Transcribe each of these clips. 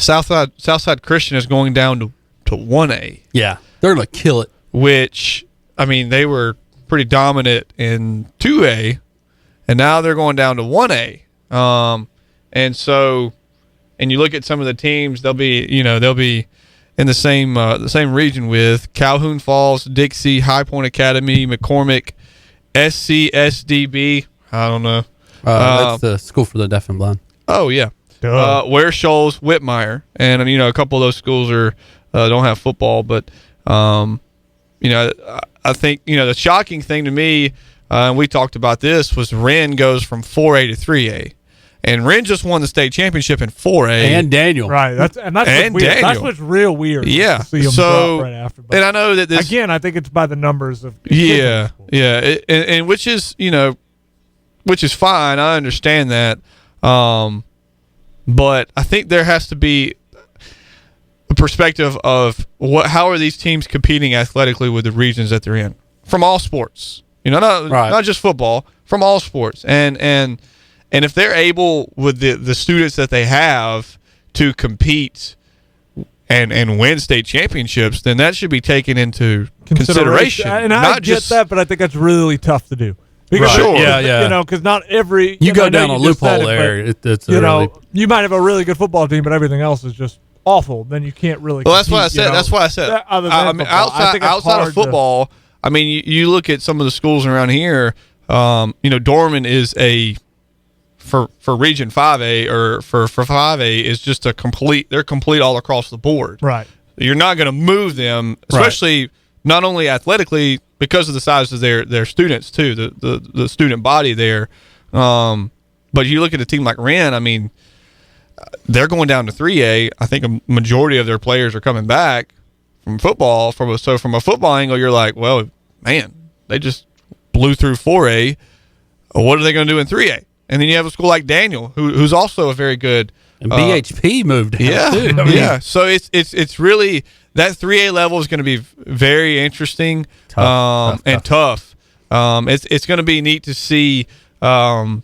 Southside Christian is going down to 1A. Yeah, they're going to kill it. Which, I mean, they were pretty dominant in 2A, and now they're going down to 1A. And so, and you look at some of the teams, they'll be in the same region with Calhoun Falls, Dixie, High Point Academy, McCormick, SCSDB. I don't know. That's the School for the Deaf and Blind. Oh yeah. Ware Shoals, Whitmire, and a couple of those schools don't have football, but I think the shocking thing to me, and we talked about this, was Wren goes from 4A to 3A. And Wren just won the state championship in 4A. And Daniel. Right. That's weird. That's what's real weird. Yeah. To see them drop right after. But and I know that this... Again, I think it's by the numbers of... Yeah. And which is, which is fine. I understand that. But I think there has to be a perspective of how are these teams competing athletically with the regions that they're in. From all sports. Not just football. From all sports. And if they're able with the students that they have to compete and win state championships, then that should be taken into consideration. And I get that, but I think that's really tough to do. Because, sure. Yeah. Because not every... You go down a loophole there. You might have a really good football team, but everything else is just awful. Then you can't really compete, that's what I said. Outside of football, I mean, you look at some of the schools around here, Dorman is for Region 5A or for 5A is just they're complete all across the board. Right. You're not going to move them, especially not only athletically because of the size of their students too, the student body there. But you look at a team like Wren, I mean, they're going down to 3A. I think a majority of their players are coming back from football. From a football angle, you're like, well, man, they just blew through 4A. What are they going to do in 3A? And then you have a school like Daniel, who's also a very good. And BHP moved down too. Yeah. So it's really that 3A level is going to be very interesting tough. It's going to be neat to see a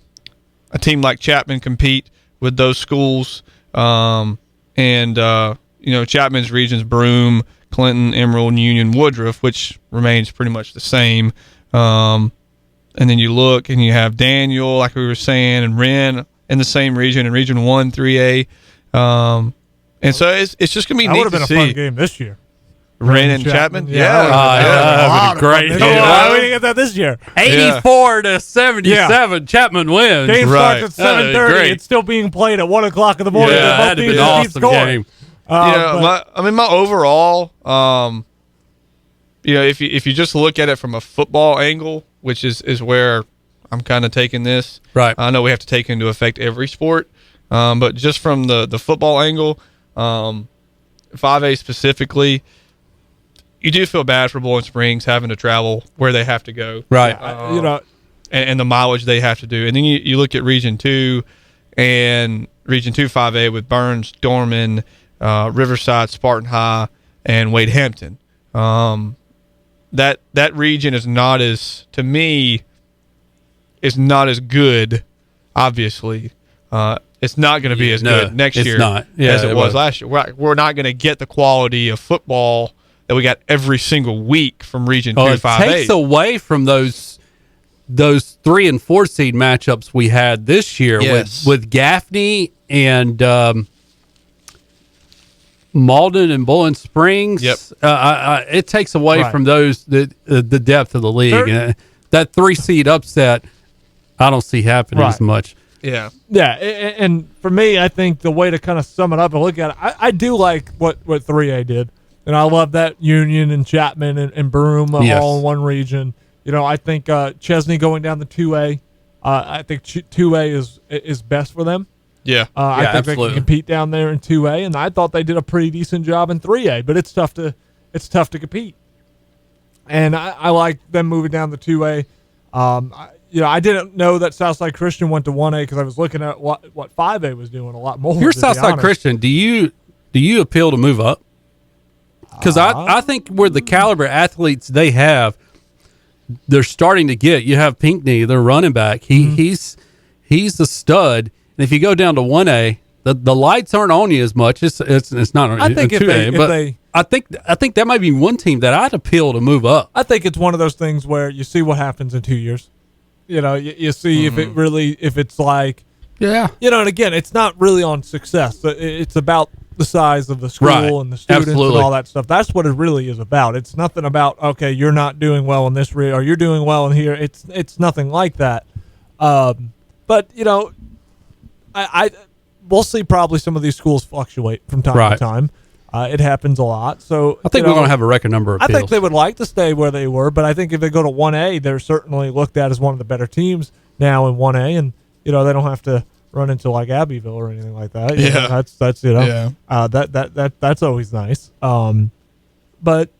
team like Chapman compete with those schools, Chapman's regions: Broome, Clinton, Emerald, Union, Woodruff, which remains pretty much the same. And then you look and you have Daniel, like we were saying, and Wren in the same region, in Region 1, 3A. And so it's just going to be neat to see. That would have been a fun game this year. Wren and Chapman? That would be great. Why we didn't get that this year? 84-77, Chapman wins. Game starts at 7:30. It's still being played at 1 o'clock in the morning. Yeah, that'd have been an awesome game. My overall, if you just look at it from a football angle, which is where I'm kind of taking this. Right. I know we have to take into effect every sport, but just from the football angle, 5A specifically, you do feel bad for Bowling Springs having to travel where they have to go. Right. And the mileage they have to do. And then you look at Region 2 and Region 2 5A with Burns, Dorman, Riverside, Spartan High, and Wade Hampton. That region is not as, to me, is not as good, obviously. It's not going to be as good next year as it was last year. We're not going to get the quality of football that we got every single week from Region 2 5A. It takes away from those 3 and 4 seed matchups we had this year with Gaffney and Malden and Bowling Springs. Yep. It takes away from those the depth of the league. That 3 seed upset, I don't see happening as much. Yeah. Yeah, and for me, I think the way to kind of sum it up and look at it, I do like what 3A did. And I love that Union and Chapman and Broome all in one region. I think Chesney going down to 2A, I think 2A is best for them. Yeah. I think absolutely. they can compete down there in 2A, and I thought they did a pretty decent job in 3A, but it's tough to compete. And I like them moving down to 2A. I didn't know that Southside Christian went to 1A because I was looking at what 5A was doing a lot more. If you're Southside Christian, do you appeal to move up? Because I think where the caliber athletes they have, they're starting to get. You have Pinkney, their running back. He's the stud. And if you go down to 1A, the lights aren't on you as much. It's not. I think if they I think that might be one team that I'd appeal to move up. I think it's one of those things where you see what happens in 2 years. You see if it's like, yeah. And again, it's not really on success. It's about the size of the school and the students and all that stuff. That's what it really is about. It's nothing about, okay, you're not doing well in this or you're doing well in here. It's nothing like that. But we'll see probably some of these schools fluctuate from time to time. It happens a lot. So I think we're going to have a record number of appeals. I think they would like to stay where they were, but I think if they go to 1A, they're certainly looked at as one of the better teams now in 1A, and they don't have to run into like Abbeville or anything like that. That's always nice. But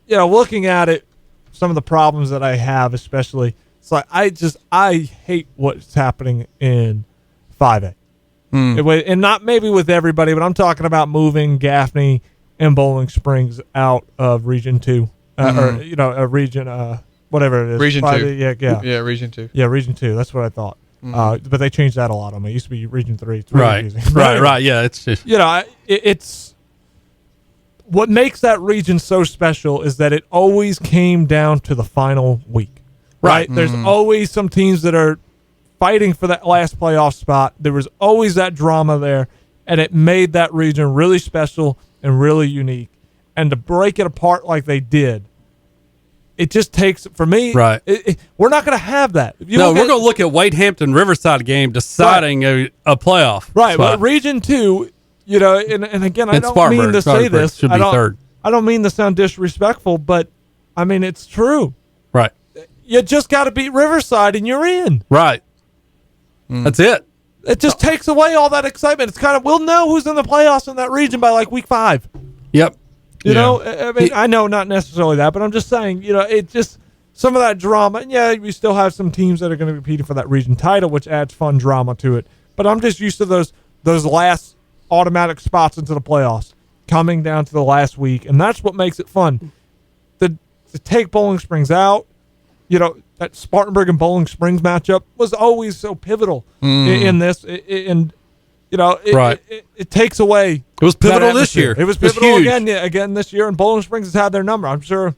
looking at it, some of the problems that I have, especially, it's like I hate what's happening in 5A. And not maybe with everybody, but I'm talking about moving Gaffney and Bowling Springs out of Region 2, or Region, whatever it is. Region 2. Yeah, Region 2. Yeah, Region 2. That's what I thought. But they changed that a lot on me. It used to be Region 3. It's really confusing. Right. Yeah, it's just... it's... What makes that region so special is that it always came down to the final week. Right? There's always some teams that are fighting for that last playoff spot. There was always that drama there, and it made that region really special and really unique. And to break it apart like they did, it just takes, for me, we're not going to have that. We're going to look at Wade Hampton Riverside game deciding a playoff. Right, spot. but Region 2, and again, I don't mean to say this. Should be third. I don't mean to sound disrespectful, but, I mean, it's true. Right. You just got to beat Riverside and you're in. Right. That's it. It just takes away all that excitement. It's kind of, we'll know who's in the playoffs in that region by like week 5. Yep. I mean, I know not necessarily that, but I'm just saying, it just, some of that drama, and we still have some teams that are going to be competing for that region title, which adds fun drama to it. But I'm just used to those last automatic spots into the playoffs coming down to the last week, and that's what makes it fun. To take Bowling Springs out, that Spartanburg and Bowling Springs matchup was always so pivotal in this, it takes away. It was pivotal this year. It was pivotal again this year, and Bowling Springs has had their number. I'm sure,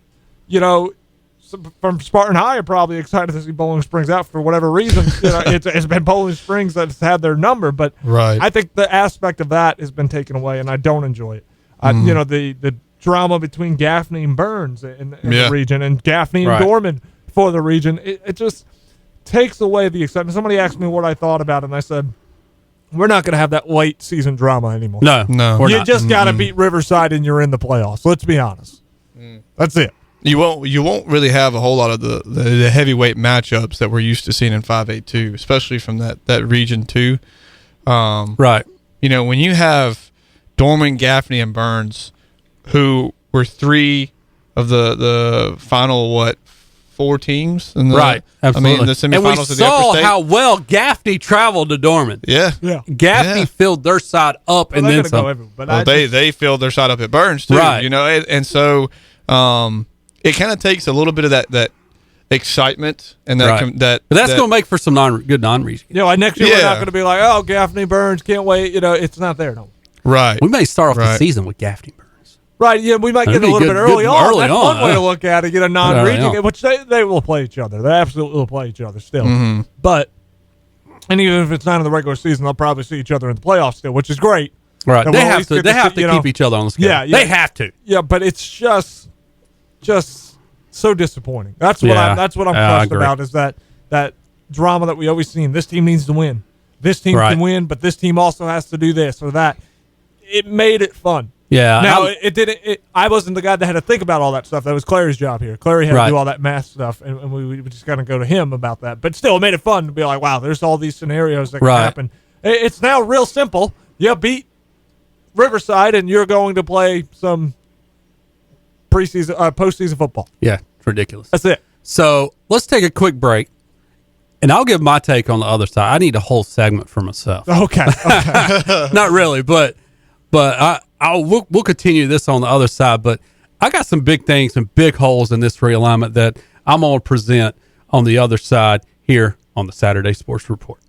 from Spartan High are probably excited to see Bowling Springs out for whatever reason. It's been Bowling Springs that's had their number, but I think the aspect of that has been taken away, and I don't enjoy it. The drama between Gaffney and Burns in the region, and Gaffney and Dorman for the region, it just takes away the excitement. Somebody asked me what I thought about it, and I said, we're not going to have that late season drama anymore. No, you just got to beat Riverside and you're in the playoffs. Let's be honest. That's it. You won't really have a whole lot of the heavyweight matchups that we're used to seeing in 5A2, especially from that Region 2. Right. When you have Dorman, Gaffney, and Burns, who were 3 of the final 4 teams in the absolutely. the semifinals and we of the saw upper state. how well Gaffney traveled to Dorman. Yeah. Gaffney filled their side up, and then some. They filled their side up at Burns too. Right. And so it kind of takes a little bit of that excitement and that. But that's going to make for some good non-region. Next year we're not going to be like, oh, Gaffney, Burns, can't wait. It's not there no. Right. We may start off the season with Gaffney, Burns. Right, we might get a little bit early on. That's one way to look at it. Non-region, which they will play each other. They absolutely will play each other still. But, and even if it's not in the regular season, they'll probably see each other in the playoffs still, which is great. Right, they have to keep each other on the schedule. Yeah, they have to. Yeah, but it's just so disappointing. That's what I'm crushed about, is that drama that we always see. This team needs to win. This team can win, but this team also has to do this or that. It made it fun. Yeah. Now it didn't. I wasn't the guy that had to think about all that stuff. That was Clary's job here. Clary had to do all that math stuff, and we just kind of go to him about that. But still, it made it fun to be like, wow, there's all these scenarios that can happen. It's now real simple. You beat Riverside, and you're going to play some postseason football. Yeah, it's ridiculous. That's it. So let's take a quick break, and I'll give my take on the other side. I need a whole segment for myself. Okay. Not really, but we'll continue this on the other side. But I got some big things, some big holes in this realignment that I'm going to present on the other side here on the Saturday Sports Report.